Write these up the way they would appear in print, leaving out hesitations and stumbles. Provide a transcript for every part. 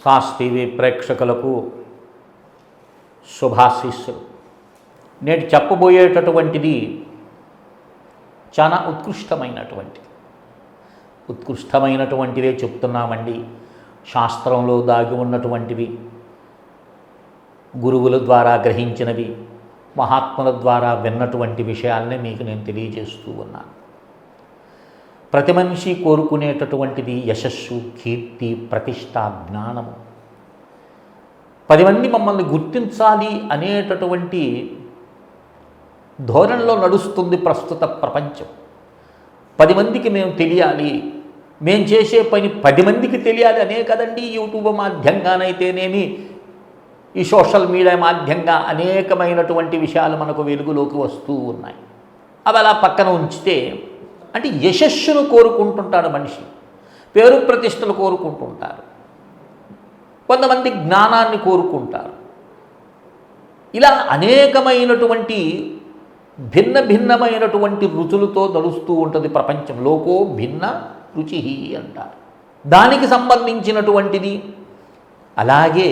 Sauce TV ప్రేక్షకులకు శుభాశీస్సులు. నేటి చెప్పబోయేటటువంటిది చాలా ఉత్కృష్టమైనటువంటిదే చెప్తున్నామండి. శాస్త్రంలో దాగి ఉన్నటువంటివి, గురువుల ద్వారా గ్రహించినవి, మహాత్ముల ద్వారా విన్నటువంటి విషయాలనే మీకు నేను తెలియజేస్తూ ఉన్నాను. ప్రతి మనిషి కోరుకునేటటువంటిది యశస్సు, కీర్తి, ప్రతిష్ట, జ్ఞానము. 10 మంది మమ్మల్ని గుర్తించాలి అనేటటువంటి ధోరణిలో నడుస్తుంది ప్రస్తుత ప్రపంచం. 10 మందికి మేము తెలియాలి, మేము చేసే పని 10 మందికి తెలియాలి అనే కదండి. యూట్యూబ్ మాధ్యంగానైతేనేమి, ఈ సోషల్ మీడియా మాధ్యంగా అనేకమైనటువంటి విషయాలు మనకు వెలుగులోకి వస్తూ ఉన్నాయి. అవి అలా పక్కన ఉంచితే, అంటే యశస్సును కోరుకుంటుంటాడు మనిషి, పేరు ప్రతిష్టలు కోరుకుంటుంటారు, కొంతమంది జ్ఞానాన్ని కోరుకుంటారు. ఇలా అనేకమైనటువంటి భిన్నమైనటువంటి రుచులతో నడుస్తూ ఉంటుంది ప్రపంచం. లోకో భిన్న రుచి అంటారు. దానికి సంబంధించినటువంటిది. అలాగే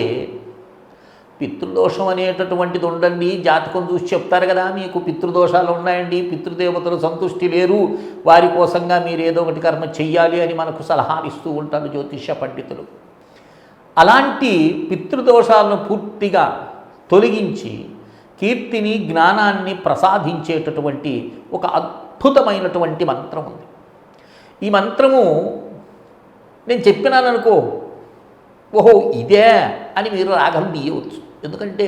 పితృదోషం అనేటటువంటిది ఉండండి. జాతకం చూసి చెప్తారు కదా, మీకు పితృదోషాలు ఉన్నాయండి, పితృదేవతలు సంతుష్టి లేరు, వారి కోసంగా మీరు ఏదో ఒకటి కర్మ చెయ్యాలి అని మనకు సలహాలు ఇస్తూ ఉంటారు జ్యోతిష పండితులు. అలాంటి పితృదోషాలను పూర్తిగా తొలగించి కీర్తిని, జ్ఞానాన్ని ప్రసాదించేటటువంటి ఒక అద్భుతమైనటువంటి మంత్రం ఉంది. ఈ మంత్రము నేను చెప్పినాననుకో, ఓహో ఇదే అని మీరు రాగం తీయవచ్చు. ఎందుకంటే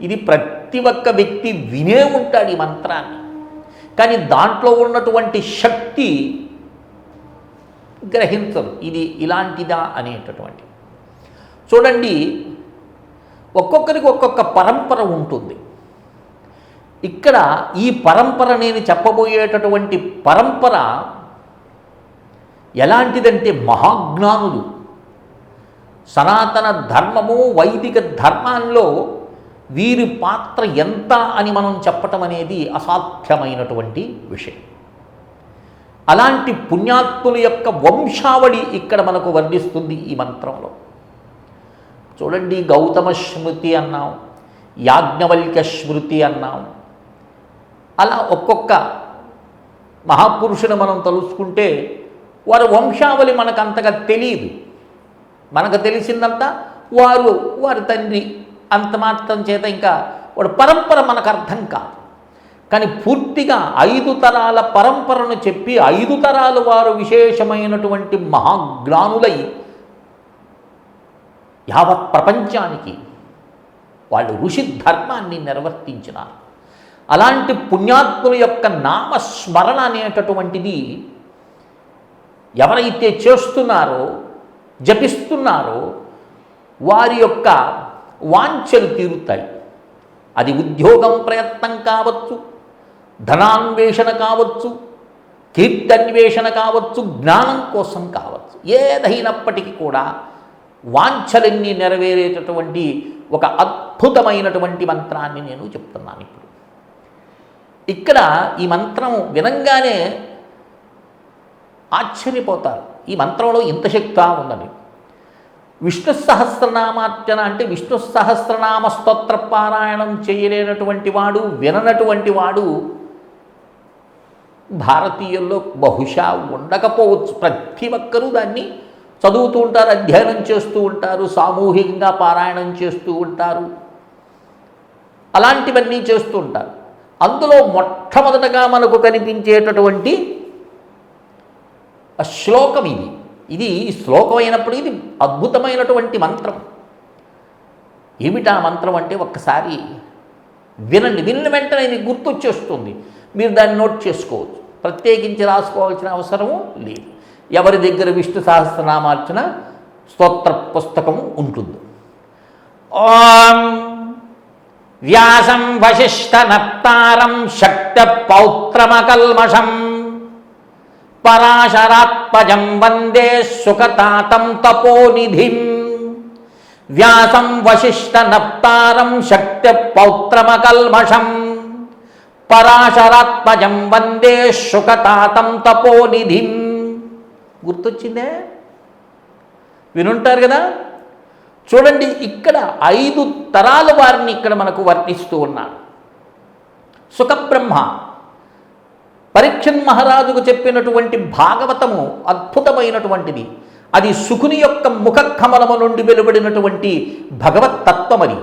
ఇది ప్రతి ఒక్క వ్యక్తి వినే ఉంటాడు ఈ మంత్రాన్ని, కానీ దాంట్లో ఉన్నటువంటి శక్తి గ్రహించరు. ఇది ఇలాంటిదా అనేటటువంటి. చూడండి, ఒక్కొక్కరికి ఒక్కొక్క పరంపర ఉంటుంది. ఇక్కడ ఈ పరంపర, నేను చెప్పబోయేటటువంటి పరంపర ఎలాంటిదంటే, మహాజ్ఞానులు, సనాతన ధర్మము, వైదిక ధర్మాల్లో వీరి పాత్ర ఎంత అని మనం చెప్పటం అనేది అసాధ్యమైనటువంటి విషయం. అలాంటి పుణ్యాత్ముల యొక్క వంశావళి ఇక్కడ మనకు వర్ణిస్తుంది ఈ మంత్రంలో. చూడండి, గౌతమ స్మృతి అన్నాం, యాజ్ఞవల్క్య స్మృతి అన్నాం. అలా ఒక్కొక్క మహాపురుషుని మనం తలుసుకుంటే వారి వంశావళి మనకు అంతగా తెలియదు. మనకు తెలిసిందంతా వారి తండ్రి, అంత మాత్రం చేత ఇంకా వాడు పరంపర మనకు అర్థం కాదు. కానీ పూర్తిగా 5 తరాల పరంపరను చెప్పి 5 తరాలు వారు విశేషమైనటువంటి మహాజ్ఞానులై యావత్ ప్రపంచానికి వాళ్ళు ఋషి ధర్మాన్ని నిర్వర్తించినారు. అలాంటి పుణ్యాత్ముల యొక్క నామస్మరణ అనేటటువంటిది ఎవరైతే చేస్తున్నారో, జపిస్తున్నారో, వారి యొక్క వాంఛలు తీరుతాయి. అది ఉద్యోగం ప్రయత్నం కావచ్చు, ధనాన్వేషణ కావచ్చు, కీర్తన్వేషణ కావచ్చు, జ్ఞానం కోసం కావచ్చు, ఏదైనప్పటికీ కూడా వాంఛలన్నీ నెరవేరేటటువంటి ఒక అద్భుతమైనటువంటి మంత్రాన్ని నేను చెప్తున్నాను ఇప్పుడు. ఇక్కడ ఈ మంత్రం వినంగానే ఆశ్చర్యపోతారు. ఈ మంత్రంలో ఇంత శక్తి ఉన్నది. విష్ణు సహస్రనామార్చన అంటే విష్ణు సహస్రనామ స్తోత్ర పారాయణం చేయలేనటువంటి వాడు, విననటువంటి వాడు భారతీయుల్లో బహుశా ఉండకపోవచ్చు. ప్రతి ఒక్కరూ దాన్ని చదువుతూ ఉంటారు, అధ్యయనం చేస్తూ ఉంటారు, సామూహికంగా పారాయణం చేస్తూ ఉంటారు, అలాంటివన్నీ చేస్తూ ఉంటారు. అందులో మొట్టమొదటగా మనకు కనిపించేటటువంటి శ్లోకం ఇది శ్లోకం అయినప్పుడు ఇది అద్భుతమైనటువంటి మంత్రం. ఏమిటా మంత్రం అంటే ఒక్కసారి వినండి. విన్న వెంటనే ఇది గుర్తొచ్చేస్తుంది. మీరు దాన్ని నోట్ చేసుకోవచ్చు, ప్రత్యేకించి రాసుకోవాల్సిన అవసరము లేదు. ఎవరి దగ్గర విష్ణు సహస్రనామార్చన స్తోత్ర పుస్తకం ఉంటుంది. ఓం వ్యాసం వశిష్ఠ నప్తారం శక్త పౌత్రమకల్మషం పరాశరాత్మజం వందే సుఖతాతం తపోనిధిం. వ్యాసం వశిష్ఠ నప్తారం శక్త పౌత్రమకల్మషం పరాశరాత్మజం వందే సుఖతాతం తపోనిధిం. గుర్తొచ్చిందే? వినుంటారు కదా. చూడండి, ఇక్కడ 5 తరాల వారిని ఇక్కడ మనకు వర్ణిస్తూ ఉన్నాడు. సుఖబ్రహ్మ పరీక్షణ్ మహారాజుకు చెప్పినటువంటి భాగవతము అద్భుతమైనటువంటిది. అది శుకుని యొక్క ముఖ కమలము నుండి వెలువడినటువంటి భగవత్ తత్వమది.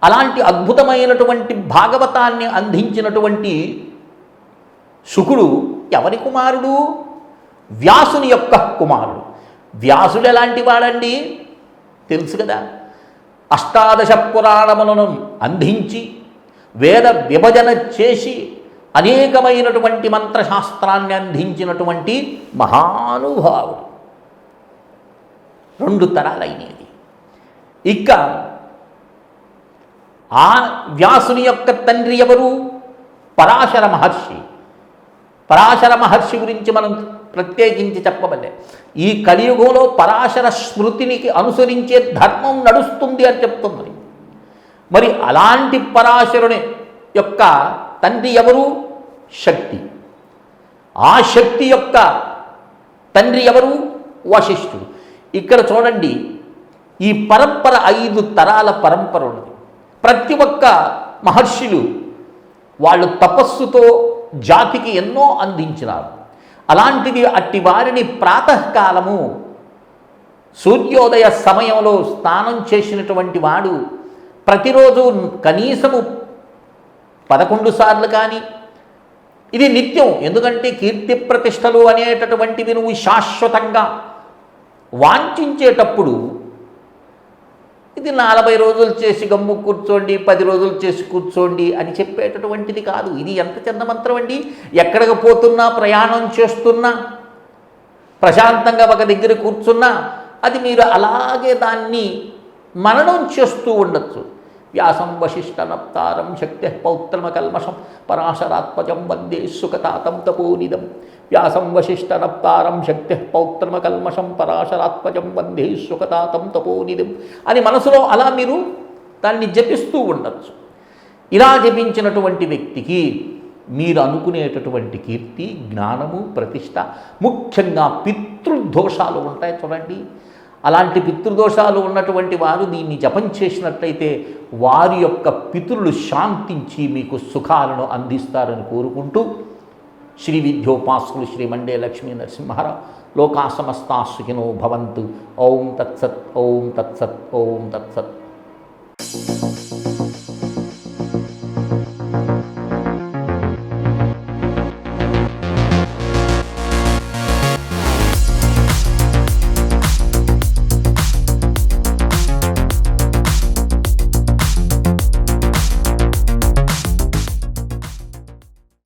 అలాంటి అద్భుతమైనటువంటి భాగవతాన్ని అందించినటువంటి శుకుడు ఎవరి కుమారుడు? వ్యాసుని యొక్క కుమారుడు. వ్యాసుడు ఎలాంటి వాడండి తెలుసు కదా. 18 పురాణములను అందించి వేద విభజన చేసి అనేకమైనటువంటి మంత్రశాస్త్రాన్ని అందించినటువంటి మహానుభావుడు. 2 తరాలైనది. ఇక ఆ వ్యాసుని యొక్క తండ్రి ఎవరు? పరాశర మహర్షి. పరాశర మహర్షి గురించి మనం ప్రత్యేకించి చెప్పవలే. ఈ కలియుగంలో పరాశర స్మృతినికి అనుసరించే ధర్మం నడుస్తుంది అని చెప్తున్నది. మరి అలాంటి పరాశరుని యొక్క తండ్రి ఎవరు? శక్తి. ఆ శక్తి యొక్క తండ్రి ఎవరు? వశిష్ఠుడు. ఇక్కడ చూడండి, ఈ పరంపర 5 తరాల పరంపర ఉన్నది. ప్రతి ఒక్క మహర్షులు వాళ్ళు తపస్సుతో జాతికి ఎన్నో అందించినారు. అలాంటిది అట్టి వారిని ప్రాతకాలము సూర్యోదయ సమయంలో స్నానం చేసినటువంటి వాడు ప్రతిరోజు కనీసము 11 సార్లు కానీ, ఇది నిత్యం. ఎందుకంటే కీర్తి ప్రతిష్టలు అనేటటువంటివి నువ్వు శాశ్వతంగా వాంఛించేటప్పుడు ఇది 40 రోజులు చేసి గమ్ము కూర్చోండి, 10 రోజులు చేసి కూర్చోండి అని చెప్పేటటువంటిది కాదు. ఇది ఎంత చిన్న మంత్రం అండి. ఎక్కడికి పోతున్నా, ప్రయాణం చేస్తున్నా, ప్రశాంతంగా ఒక దగ్గర కూర్చున్నా అది మీరు అలాగే దాన్ని మననం చేస్తూ ఉండొచ్చు. వ్యాసం వశిష్ఠనప్తారం శక్తి పౌత్రమకల్మషం పరాశరాత్మజం వందే సుఖతాతం తపోనిదం. వ్యాసం వశిష్ఠనప్తారం శక్తి పౌత్రమకల్మషం పరాశరాత్మజం వందే సుఖతాతం తపోనిదం అని మనసులో అలా మీరు దాన్ని జపిస్తూ ఉండొచ్చు. ఇలా జపించినటువంటి వ్యక్తికి మీరు అనుకునేటటువంటి కీర్తి, జ్ఞానము, ప్రతిష్ట, ముఖ్యంగా పితృదోషాలు ఉంటాయి చూడండి. అలాంటి పితృదోషాలు ఉన్నటువంటి వారు దీన్ని జపం చేసినట్లయితే వారి యొక్క పితృలు శాంతించి మీకు సుఖాలను అందిస్తారని కోరుకుంటూ శ్రీ విద్యోపాసకులు శ్రీ మండే లక్ష్మీ నరసింహారావు లోకా సమస్తా సుఖినో భవంతు. ఓం తత్సత్. ఓం తత్సత్. ఓం తత్సత్.